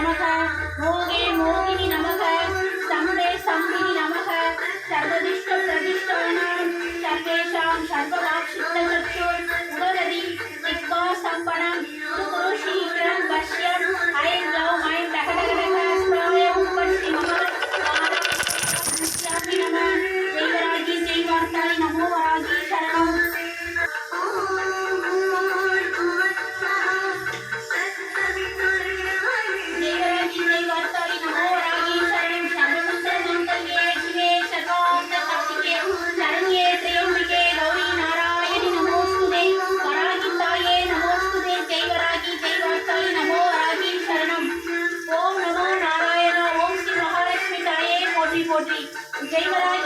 நமக. மோகே மோகினி நமக. ஸ்தம்பே ஸ்தம்பினி நமக. சர்வதிஷ்ட பிரதிஷ்டானாம் சர்வேஷாம் சர்வவாக்ஷிப்தசக்ஷுர் உதரதி திக்வா சம்பனம் சுகுரு சீக்கிரம் பஷ்யம் ஐம் க்ளௌம் ஐம் டகடகடக ஸ்ப்ராய உற்பத்தி மம நித்யாமி நம. ஜெய்வராகி ஜெய்வார்த்தாய் நமோ வராகி சரணம். ஜெய்வராகி ஜெய்வார்த்தாய் நமோ வராகி சரணம். சர்வமந்திர மங்கல்யே சிவே சர்வார்த்த சாதிகே சரண்யே த்ரியம்பிகே கௌரி நாராயணி நமோஸ்துதே. வராகி தாயே நமோஸ்துதே. ஜெய்வராகி ஜெய்வார்த்தாய் நமோ வராகி சரணம். ஓம் நமோ நாராயண. ஓம் ஸ்ரீ மகாலட்சுமி தாயே போற்றி போற்றி. ஜெய்வராகி